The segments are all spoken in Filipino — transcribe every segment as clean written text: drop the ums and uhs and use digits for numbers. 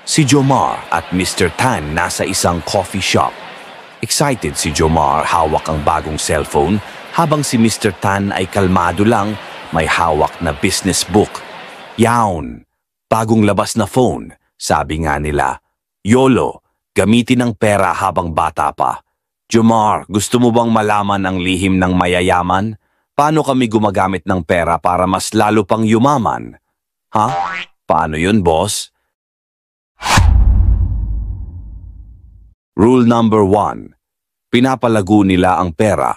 Si Jomar at Mr. Tan nasa isang coffee shop. Excited si Jomar, hawak ang bagong cellphone, habang si Mr. Tan ay kalmado lang, may hawak na business book. Yawn, bagong labas na phone, sabi nga nila. YOLO, gamitin ang pera habang bata pa. Jomar, gusto mo bang malaman ang lihim ng mayayaman? Paano kami gumagamit ng pera para mas lalo pang yumaman? Ha? Paano yun, boss? Rule number 1. Pinapalago nila ang pera.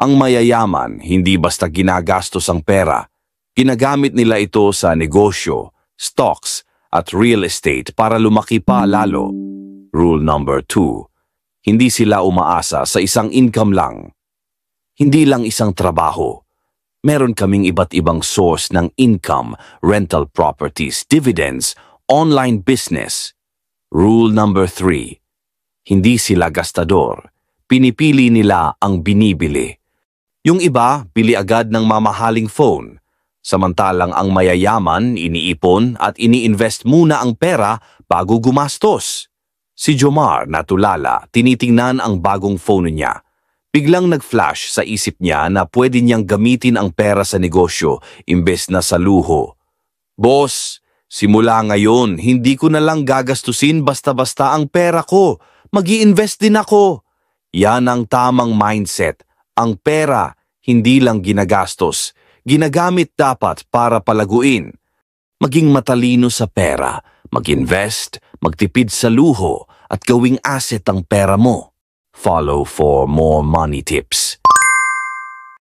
Ang mayayaman, hindi basta ginagastos ang pera. Ginagamit nila ito sa negosyo, stocks, at real estate para lumaki pa lalo. Rule number 2. Hindi sila umaasa sa isang income lang. Hindi lang isang trabaho. Meron kaming iba't ibang source ng income, rental properties, dividends, online business. Rule number 3. Hindi sila gastador. Pinipili nila ang binibili. Yung iba, bili agad ng mamahaling phone. Samantalang ang mayayaman, iniipon at ini-invest muna ang pera bago gumastos. Si Jomar, natulala, tinitingnan ang bagong phone niya. Biglang nag-flash sa isip niya na pwede niyang gamitin ang pera sa negosyo imbes na sa luho. Boss, simula ngayon, hindi ko na lang gagastusin basta-basta ang pera ko. Mag-i-invest din ako. Yan ang tamang mindset. Ang pera, hindi lang ginagastos. Ginagamit dapat para palaguin. Maging matalino sa pera, mag-invest, magtipid sa luho, at gawing asset ang pera mo. Follow for more money tips.